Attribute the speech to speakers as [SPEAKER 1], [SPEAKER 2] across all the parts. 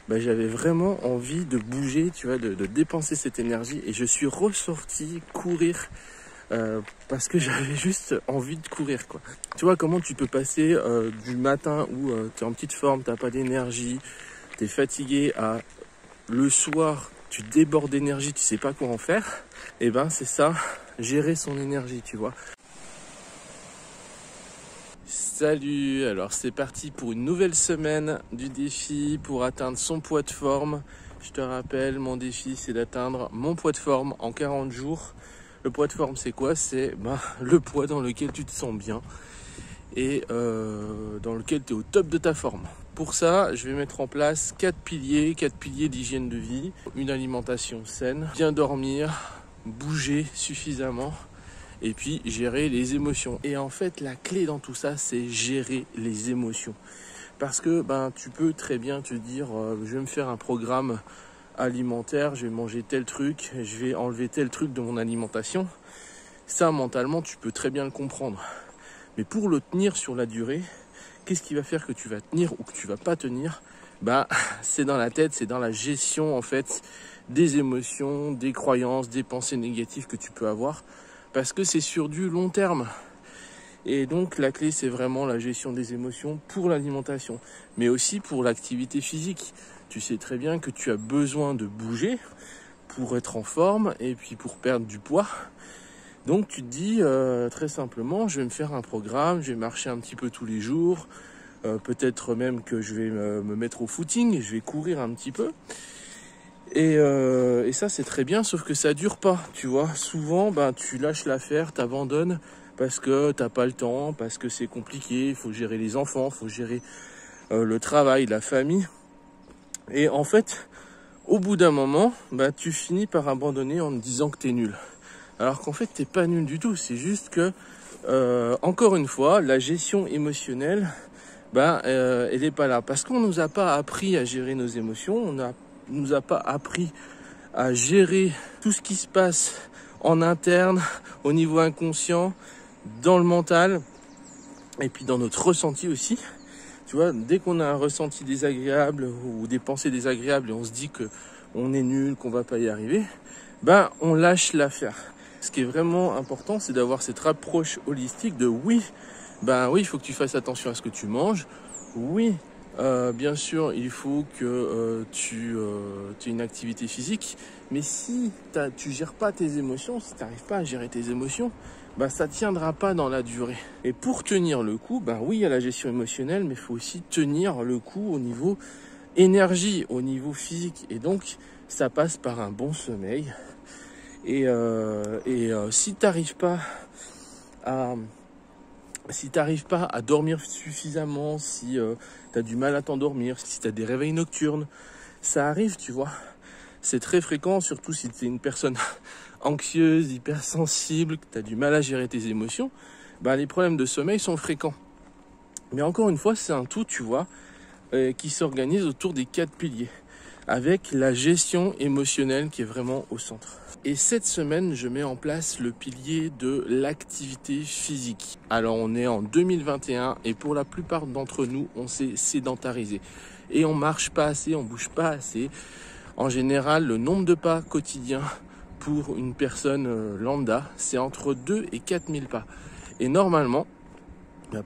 [SPEAKER 1] j'avais vraiment envie de bouger, tu vois, de dépenser cette énergie. Et je suis ressorti courir parce que j'avais juste envie de courir, quoi. Tu vois comment tu peux passer du matin où tu es en petite forme, t'as pas d'énergie, tu es fatigué, à le soir, tu débordes d'énergie, tu sais pas quoi en faire. Et ben c'est ça, gérer son énergie, tu vois. Salut, alors c'est parti pour une nouvelle semaine du défi pour atteindre son poids de forme. Je te rappelle, mon défi c'est d'atteindre mon poids de forme en 40 jours. Le poids de forme c'est quoi? C'est le poids dans lequel tu te sens bien et dans lequel tu es au top de ta forme. Pour ça, je vais mettre en place 4 piliers d'hygiène de vie. Une alimentation saine, bien dormir, bouger suffisamment, et puis gérer les émotions. Et en fait, la clé dans tout ça, c'est gérer les émotions. Parce que tu peux très bien te dire, je vais me faire un programme alimentaire, je vais manger tel truc, je vais enlever tel truc de mon alimentation. Ça, mentalement, tu peux très bien le comprendre. Mais pour le tenir sur la durée, qu'est-ce qui va faire que tu vas tenir ou que tu vas pas tenir? C'est dans la tête, c'est dans la gestion en fait des émotions, des croyances, des pensées négatives que tu peux avoir. Parce que c'est sur du long terme. Et donc la clé c'est vraiment la gestion des émotions pour l'alimentation, mais aussi pour l'activité physique. Tu sais très bien que tu as besoin de bouger pour être en forme et puis pour perdre du poids. Donc tu te dis très simplement, je vais me faire un programme, je vais marcher un petit peu tous les jours, peut-être même que je vais me mettre au footing, je vais courir un petit peu. Et ça c'est très bien, sauf que ça dure pas, tu vois. Souvent tu lâches l'affaire, t'abandonnes parce que t'as pas le temps, parce que c'est compliqué, il faut gérer les enfants, il faut gérer le travail, la famille. Et en fait, au bout d'un moment, tu finis par abandonner en te disant que t'es nul. Alors qu'en fait t'es pas nul du tout, c'est juste que encore une fois, la gestion émotionnelle, elle est pas là. Parce qu'on nous a pas appris à gérer nos émotions, nous a pas appris à gérer tout ce qui se passe en interne, au niveau inconscient, dans le mental, et puis dans notre ressenti aussi. Tu vois, dès qu'on a un ressenti désagréable ou des pensées désagréables et on se dit que on est nul, qu'on va pas y arriver, on lâche l'affaire. Ce qui est vraiment important, c'est d'avoir cette approche holistique de oui, il faut que tu fasses attention à ce que tu manges. Oui, bien sûr, il faut que tu aies une activité physique. Mais si tu gères pas tes émotions, si tu n'arrives pas à gérer tes émotions, ça tiendra pas dans la durée. Et pour tenir le coup, oui, il y a la gestion émotionnelle, mais il faut aussi tenir le coup au niveau énergie, au niveau physique. Et donc, ça passe par un bon sommeil. Et si tu n'arrives pas à dormir suffisamment, si tu as du mal à t'endormir, si tu as des réveils nocturnes, ça arrive, tu vois. C'est très fréquent, surtout si tu es une personne anxieuse, hypersensible, que tu as du mal à gérer tes émotions, les problèmes de sommeil sont fréquents. Mais encore une fois, c'est un tout, tu vois, qui s'organise autour des 4 piliers, avec la gestion émotionnelle qui est vraiment au centre. Et cette semaine, je mets en place le pilier de l'activité physique. Alors, on est en 2021 et pour la plupart d'entre nous, on s'est sédentarisé. Et on marche pas assez, on bouge pas assez. En général, le nombre de pas quotidiens pour une personne lambda, c'est entre 2 et 4 000 pas. Et normalement,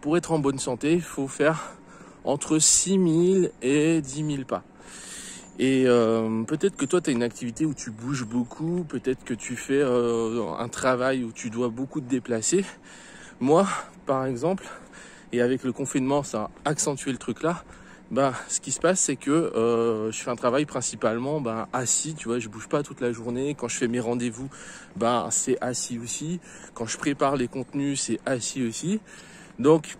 [SPEAKER 1] pour être en bonne santé, il faut faire entre 6 000 et 10 000 pas. Et peut-être que toi, tu as une activité où tu bouges beaucoup, peut-être que tu fais un travail où tu dois beaucoup te déplacer. Moi, par exemple, et avec le confinement, ça a accentué le truc là, ce qui se passe, c'est que je fais un travail principalement assis, tu vois, je bouge pas toute la journée. Quand je fais mes rendez-vous, c'est assis aussi. Quand je prépare les contenus, c'est assis aussi. Donc,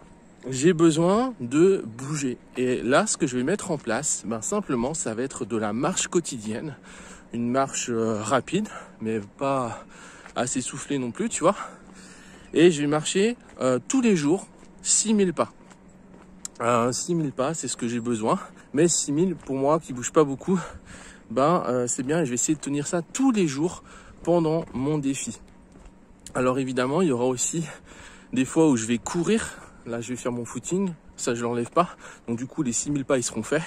[SPEAKER 1] j'ai besoin de bouger. Et là, ce que je vais mettre en place, simplement, ça va être de la marche quotidienne. Une marche rapide, mais pas assez soufflée non plus, tu vois. Et je vais marcher tous les jours 6000 pas. 6000 pas, c'est ce que j'ai besoin. Mais 6000, pour moi, qui bouge pas beaucoup, c'est bien. Et je vais essayer de tenir ça tous les jours pendant mon défi. Alors évidemment, il y aura aussi des fois où je vais courir. Là, je vais faire mon footing. Ça, je l'enlève pas. Donc, du coup, les 6000 pas, ils seront faits.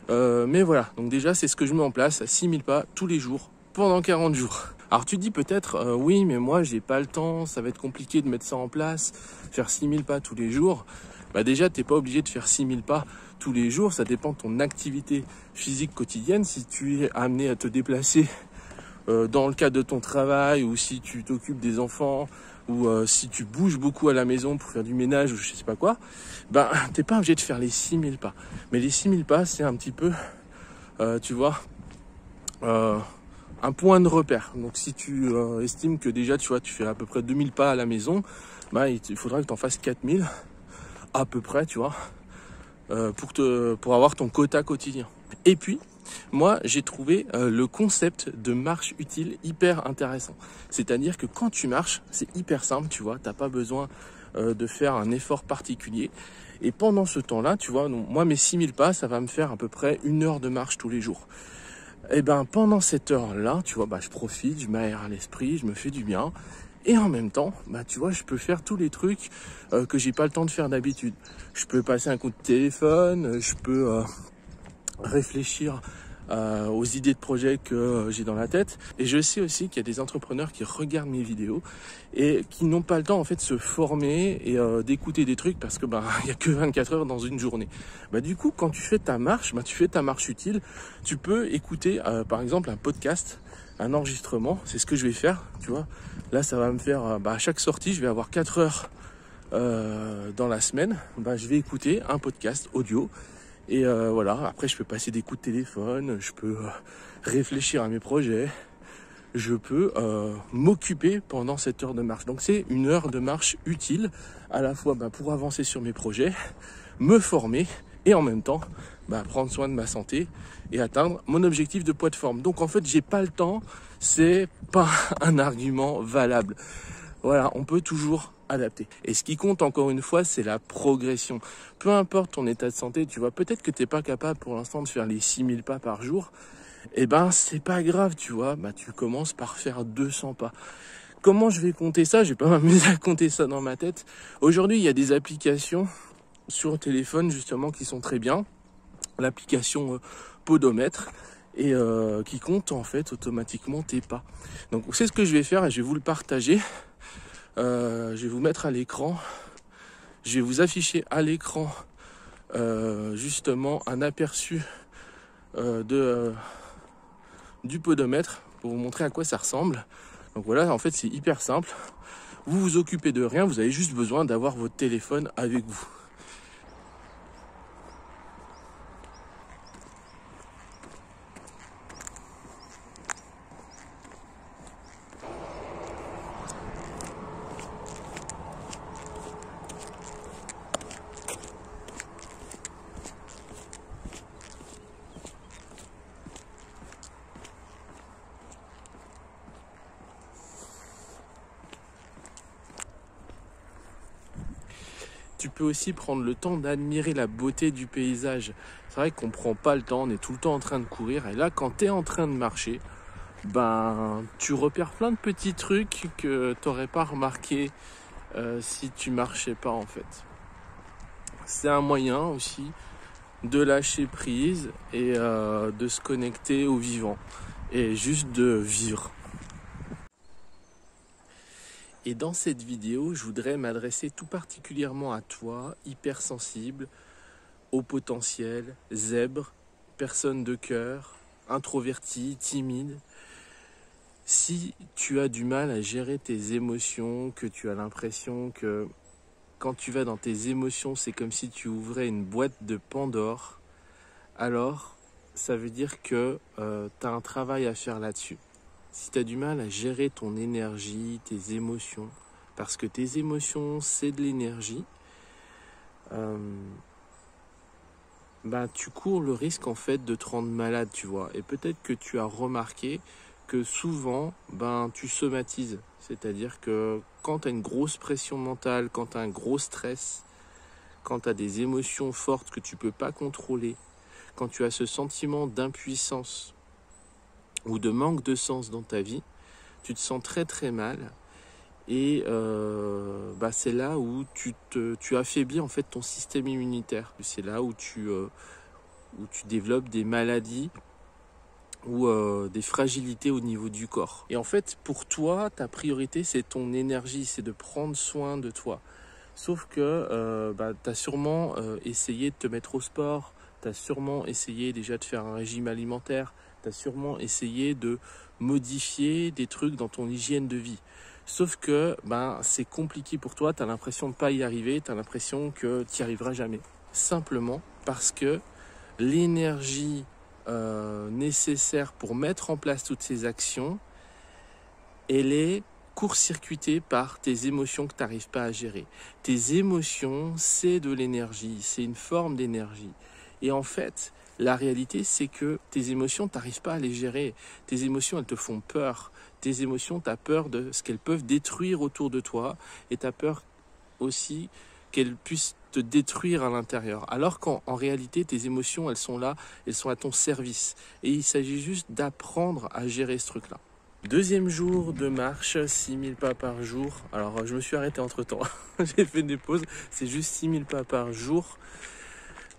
[SPEAKER 1] Mais voilà, donc déjà c'est ce que je mets en place, 6000 pas tous les jours, pendant 40 jours. Alors tu te dis peut-être, oui mais moi j'ai pas le temps, ça va être compliqué de mettre ça en place, faire 6000 pas tous les jours. Bah déjà t'es pas obligé de faire 6000 pas tous les jours, ça dépend de ton activité physique quotidienne. Si tu es amené à te déplacer dans le cadre de ton travail, ou si tu t'occupes des enfants, ou si tu bouges beaucoup à la maison pour faire du ménage ou je sais pas quoi, ben t'es pas obligé de faire les 6000 pas. Mais les 6000 pas c'est un petit peu, tu vois, un point de repère. Donc si tu estimes que déjà tu fais à peu près 2000 pas à la maison, bah, il faudra que tu en fasses 4000 à peu près, tu vois, pour avoir ton quota quotidien. Et puis moi j'ai trouvé le concept de marche utile hyper intéressant. C'est-à-dire que quand tu marches, c'est hyper simple, tu vois, t'as pas besoin de faire un effort particulier. Et pendant ce temps-là, tu vois, donc, moi mes 6000 pas, ça va me faire à peu près 1 heure de marche tous les jours. Et ben pendant cette heure-là, tu vois, bah, je profite, je m'aère l'esprit, je me fais du bien. Et en même temps, bah, tu vois, je peux faire tous les trucs que j'ai pas le temps de faire d'habitude. Je peux passer un coup de téléphone, je peux réfléchir aux idées de projet que j'ai dans la tête. Et je sais aussi qu'il y a des entrepreneurs qui regardent mes vidéos et qui n'ont pas le temps en fait de se former et d'écouter des trucs parce que bah il y a que 24 heures dans une journée. Bah du coup quand tu fais ta marche, bah tu fais ta marche utile, tu peux écouter par exemple un podcast, un enregistrement, c'est ce que je vais faire, tu vois. Là ça va me faire à chaque sortie, je vais avoir 4 heures dans la semaine, bah je vais écouter un podcast audio. Et voilà, après je peux passer des coups de téléphone, je peux réfléchir à mes projets, je peux m'occuper pendant cette heure de marche. Donc c'est 1 heure de marche utile, à la fois pour avancer sur mes projets, me former et en même temps prendre soin de ma santé et atteindre mon objectif de poids de forme. Donc en fait j'ai pas le temps, c'est pas un argument valable. Voilà, on peut toujours adapter. Et ce qui compte encore une fois, c'est la progression. Peu importe ton état de santé, tu vois, peut-être que tu n'es pas capable pour l'instant de faire les 6000 pas par jour. Eh ben, c'est pas grave, tu vois, tu commences par faire 200 pas. Comment je vais compter ça? Je vais pas m'amuser à compter ça dans ma tête. Aujourd'hui, il y a des applications sur le téléphone justement qui sont très bien. L'application Podomètre et qui compte en fait automatiquement tes pas. Donc c'est ce que je vais faire et je vais vous le partager. Je vais vous mettre à l'écran, je vais vous afficher à l'écran justement un aperçu du podomètre pour vous montrer à quoi ça ressemble. Donc voilà, en fait c'est hyper simple, vous vous occupez de rien, vous avez juste besoin d'avoir votre téléphone avec vous. Tu peux aussi prendre le temps d'admirer la beauté du paysage. C'est vrai qu'on prend pas le temps, on est tout le temps en train de courir. Et là, quand tu es en train de marcher, tu repères plein de petits trucs que tu n'aurais pas remarqué si tu marchais pas en fait. C'est un moyen aussi de lâcher prise et de se connecter au vivant et juste de vivre. Et dans cette vidéo, je voudrais m'adresser tout particulièrement à toi, hypersensible, au potentiel, zèbre, personne de cœur, introverti, timide. Si tu as du mal à gérer tes émotions, que tu as l'impression que quand tu vas dans tes émotions, c'est comme si tu ouvrais une boîte de Pandore, alors ça veut dire que tu as un travail à faire là-dessus. Si tu as du mal à gérer ton énergie, tes émotions, parce que tes émotions, c'est de l'énergie, tu cours le risque en fait de te rendre malade, tu vois. Et peut-être que tu as remarqué que souvent, tu somatises. C'est-à-dire que quand tu as une grosse pression mentale, quand tu as un gros stress, quand tu as des émotions fortes que tu ne peux pas contrôler, quand tu as ce sentiment d'impuissance ou de manque de sens dans ta vie, tu te sens très très mal et c'est là où tu affaiblis en fait ton système immunitaire. C'est là où où tu développes des maladies ou des fragilités au niveau du corps. Et en fait, pour toi, ta priorité, c'est ton énergie, c'est de prendre soin de toi. Sauf que tu as sûrement essayé de te mettre au sport, tu as sûrement essayé déjà de faire un régime alimentaire, tu as sûrement essayé de modifier des trucs dans ton hygiène de vie. Sauf que c'est compliqué pour toi, tu as l'impression de ne pas y arriver, tu as l'impression que tu n'y arriveras jamais. Simplement parce que l'énergie nécessaire pour mettre en place toutes ces actions, elle est court-circuitée par tes émotions que tu n'arrives pas à gérer. Tes émotions, c'est de l'énergie, c'est une forme d'énergie. Et en fait, la réalité, c'est que tes émotions, tu n'arrives pas à les gérer. Tes émotions, elles te font peur. Tes émotions, tu as peur de ce qu'elles peuvent détruire autour de toi et tu as peur aussi qu'elles puissent te détruire à l'intérieur. Alors qu'en réalité, tes émotions, elles sont là, elles sont à ton service. Et il s'agit juste d'apprendre à gérer ce truc-là. Deuxième jour de marche, 6000 pas par jour. Alors, je me suis arrêté entre-temps. J'ai fait des pauses. C'est juste 6000 pas par jour.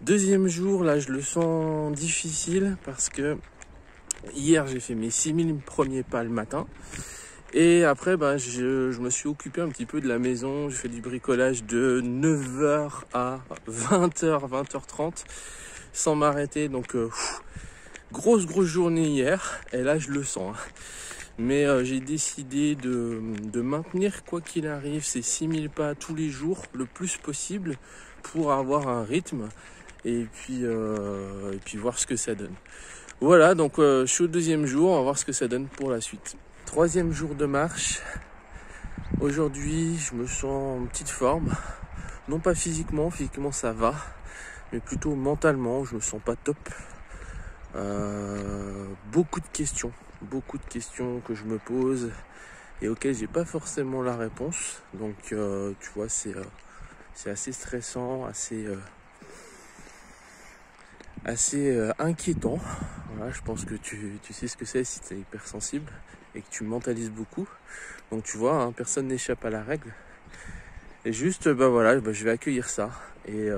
[SPEAKER 1] Deuxième jour, là, je le sens difficile parce que hier, j'ai fait mes 6000 premiers pas le matin. Et après, je me suis occupé un petit peu de la maison. J'ai fait du bricolage de 9h à 20h, 20h30 sans m'arrêter. Donc, grosse journée hier. Et là, je le sens. Mais j'ai décidé de maintenir, quoi qu'il arrive, ces 6000 pas tous les jours, le plus possible, pour avoir un rythme et puis voir ce que ça donne. Voilà, donc je suis au deuxième jour, on va voir ce que ça donne pour la suite. Troisième jour de marche. Aujourd'hui, je me sens en petite forme. Non pas physiquement ça va, mais plutôt mentalement, je me sens pas top. Beaucoup de questions que je me pose et auxquelles j'ai pas forcément la réponse. Donc tu vois, c'est assez stressant, assez inquiétant. Voilà, je pense que tu sais ce que c'est si tu es hypersensible et que tu mentalises beaucoup. Donc tu vois, personne n'échappe à la règle. Et juste, je vais accueillir ça et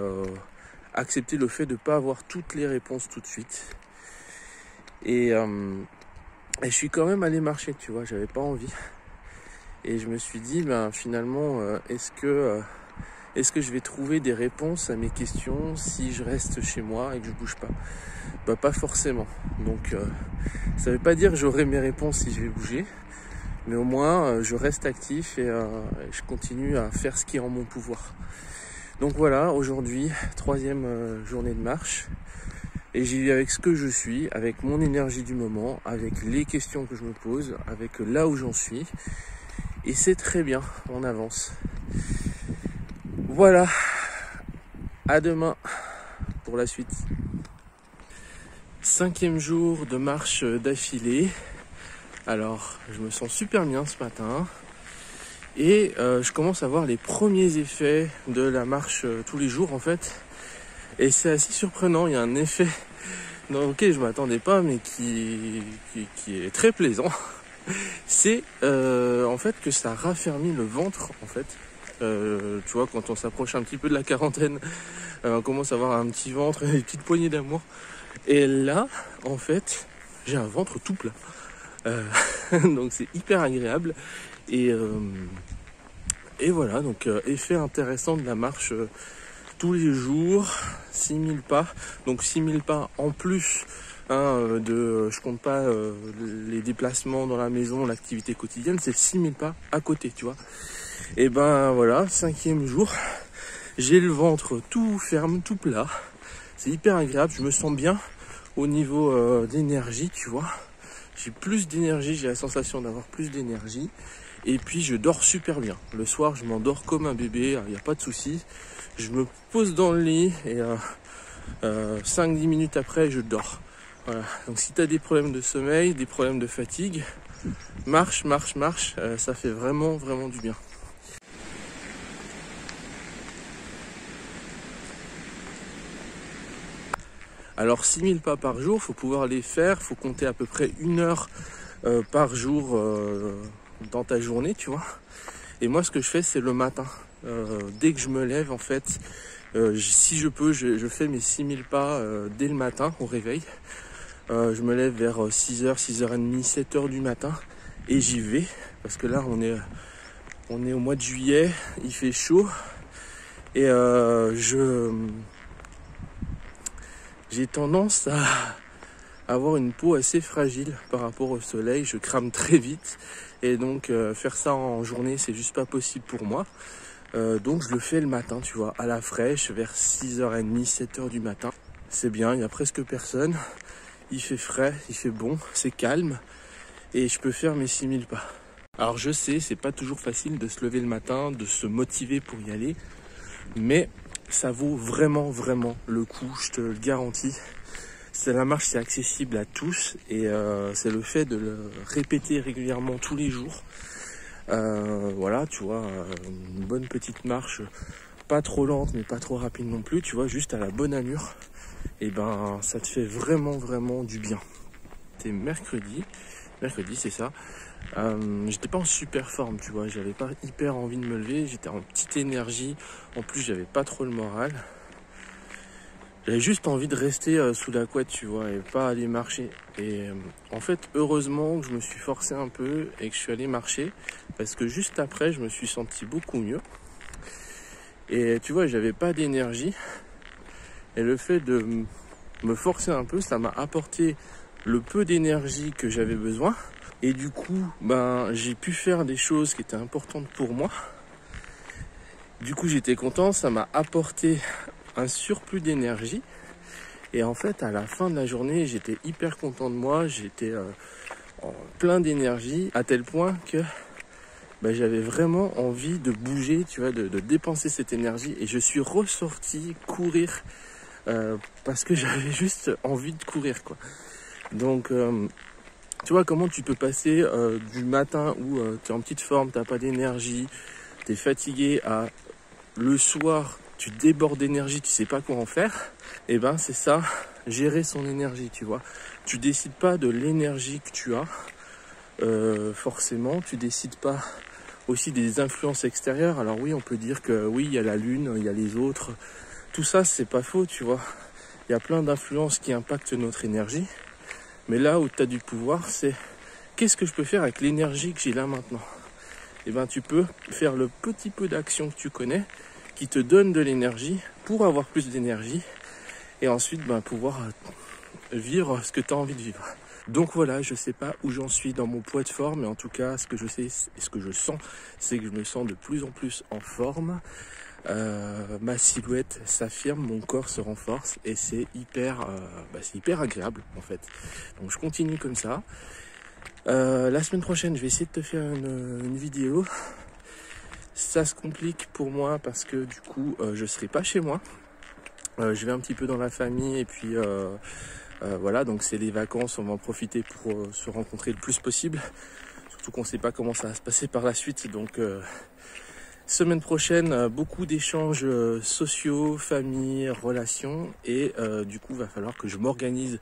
[SPEAKER 1] accepter le fait de ne pas avoir toutes les réponses tout de suite. Et je suis quand même allé marcher, tu vois, j'avais pas envie. Et je me suis dit, finalement, est-ce que je vais trouver des réponses à mes questions si je reste chez moi et que je bouge pas? Pas forcément. Donc ça veut pas dire que j'aurai mes réponses si je vais bouger, mais au moins je reste actif et je continue à faire ce qui est en mon pouvoir. Donc voilà, aujourd'hui, troisième journée de marche. Et j'y vais avec ce que je suis, avec mon énergie du moment, avec les questions que je me pose, avec là où j'en suis. Et c'est très bien, on avance. Voilà, à demain pour la suite. 5e jour de marche d'affilée. Alors, je me sens super bien ce matin. Et je commence à voir les premiers effets de la marche tous les jours en fait. Et c'est assez surprenant, il y a un effet auquel je ne m'attendais pas, mais qui est très plaisant. C'est en fait que ça raffermit le ventre en fait. Tu vois, quand on s'approche un petit peu de la quarantaine, on commence à avoir un petit ventre, une petite poignée d'amour. Et là, en fait, j'ai un ventre tout plat. Donc c'est hyper agréable. Et voilà, donc effet intéressant de la marche tous les jours, 6000 pas. Donc 6000 pas en plus je compte pas les déplacements dans la maison, l'activité quotidienne, c'est 6000 pas à côté, tu vois. Et voilà, 5e jour, j'ai le ventre tout ferme, tout plat. C'est hyper agréable, je me sens bien au niveau d'énergie, tu vois. J'ai plus d'énergie, j'ai la sensation d'avoir plus d'énergie. Et puis je dors super bien. Le soir, je m'endors comme un bébé, il n'y a pas de souci. Je me pose dans le lit et 5-10 minutes après, je dors. Voilà. Donc si tu as des problèmes de sommeil, des problèmes de fatigue, marche, ça fait vraiment du bien. Alors 6000 pas par jour, faut pouvoir les faire, faut compter à peu près 1 heure par jour dans ta journée, tu vois. Et moi ce que je fais c'est le matin. Dès que je me lève en fait, Si je peux, je fais mes 6000 pas dès le matin au réveil. Je me lève vers 6h, 6h30, 7h du matin et j'y vais. Parce que là, on est au mois de juillet, il fait chaud. Et j'ai tendance à avoir une peau assez fragile par rapport au soleil. Je crame très vite. Et donc, faire ça en journée, c'est juste pas possible pour moi. Donc je le fais le matin, tu vois, à la fraîche, vers 6h30, 7h du matin. C'est bien, il n'y a presque personne. Il fait frais, il fait bon, c'est calme. Et je peux faire mes 6000 pas. Alors je sais, c'est pas toujours facile de se lever le matin, de se motiver pour y aller. Mais ça vaut vraiment, vraiment le coup, je te le garantis. La marche, c'est accessible à tous. Et c'est le fait de le répéter régulièrement tous les jours. Voilà, tu vois, une bonne petite marche, pas trop lente mais pas trop rapide non plus, tu vois, juste à la bonne allure, et ben ça te fait vraiment vraiment du bien. C'était mercredi c'est ça. J'étais pas en super forme, tu vois, j'avais pas hyper envie de me lever, j'étais en petite énergie, en plus j'avais pas trop le moral. J'avais juste envie de rester sous la couette, tu vois, et pas aller marcher. Et en fait, heureusement que je me suis forcé un peu et que je suis allé marcher, parce que juste après, je me suis senti beaucoup mieux. Et tu vois, j'avais pas d'énergie. Et le fait de me forcer un peu, ça m'a apporté le peu d'énergie que j'avais besoin. Et du coup, ben, j'ai pu faire des choses qui étaient importantes pour moi. Du coup, j'étais content, ça m'a apporté un surplus d'énergie. Et en fait, à la fin de la journée, j'étais hyper content de moi, j'étais plein d'énergie, à tel point que j'avais vraiment envie de bouger, tu vois, de dépenser cette énergie. Et je suis ressorti courir parce que j'avais juste envie de courir, quoi. Donc, tu vois comment tu peux passer du matin où tu es en petite forme, tu n'as pas d'énergie, tu es fatigué, à le soir, tu débordes d'énergie, tu sais pas quoi en faire. Et ben c'est ça, gérer son énergie, tu vois. Tu décides pas de l'énergie que tu as, forcément. Tu décides pas aussi des influences extérieures. Alors oui, on peut dire que oui, il y a la lune, il y a les autres. Tout ça, c'est pas faux, tu vois. Il y a plein d'influences qui impactent notre énergie. Mais là où tu as du pouvoir, c'est qu'est-ce que je peux faire avec l'énergie que j'ai là maintenant? Et ben tu peux faire le petit peu d'action que tu connais, qui te donne de l'énergie pour avoir plus d'énergie et ensuite pouvoir vivre ce que tu as envie de vivre. Donc voilà, je sais pas où j'en suis dans mon poids de forme, mais en tout cas, ce que je sais et ce que je sens, c'est que je me sens de plus en plus en forme. Ma silhouette s'affirme, mon corps se renforce et c'est hyper agréable en fait. Donc je continue comme ça. La semaine prochaine, je vais essayer de te faire une vidéo. Ça se complique pour moi parce que du coup, je serai pas chez moi. Je vais un petit peu dans la famille et puis voilà, donc c'est les vacances, on va en profiter pour se rencontrer le plus possible. Surtout qu'on ne sait pas comment ça va se passer par la suite. Donc semaine prochaine, beaucoup d'échanges sociaux, famille, relations. Et du coup, il va falloir que je m'organise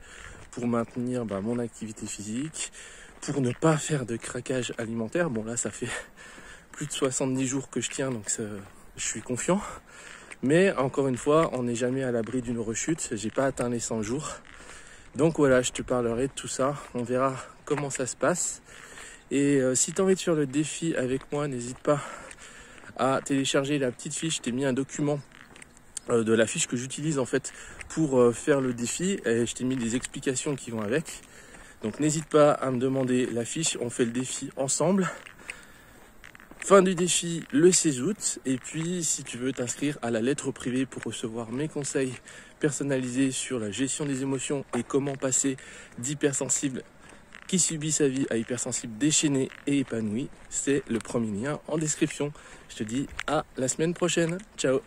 [SPEAKER 1] pour maintenir mon activité physique, pour ne pas faire de craquage alimentaire. Bon là, ça fait plus de 70 jours que je tiens, donc je suis confiant. Mais encore une fois, on n'est jamais à l'abri d'une rechute. J'ai pas atteint les 100 jours. Donc voilà, je te parlerai de tout ça. On verra comment ça se passe. Et si tu as envie de faire le défi avec moi, n'hésite pas à télécharger la petite fiche. Je t'ai mis un document de la fiche que j'utilise en fait pour faire le défi. Et je t'ai mis des explications qui vont avec. Donc n'hésite pas à me demander la fiche. On fait le défi ensemble. Fin du défi le 16 août. Et puis si tu veux t'inscrire à la lettre privée pour recevoir mes conseils personnalisés sur la gestion des émotions et comment passer d'hypersensible qui subit sa vie à hypersensible déchaîné et épanoui, c'est le premier lien en description. Je te dis à la semaine prochaine. Ciao.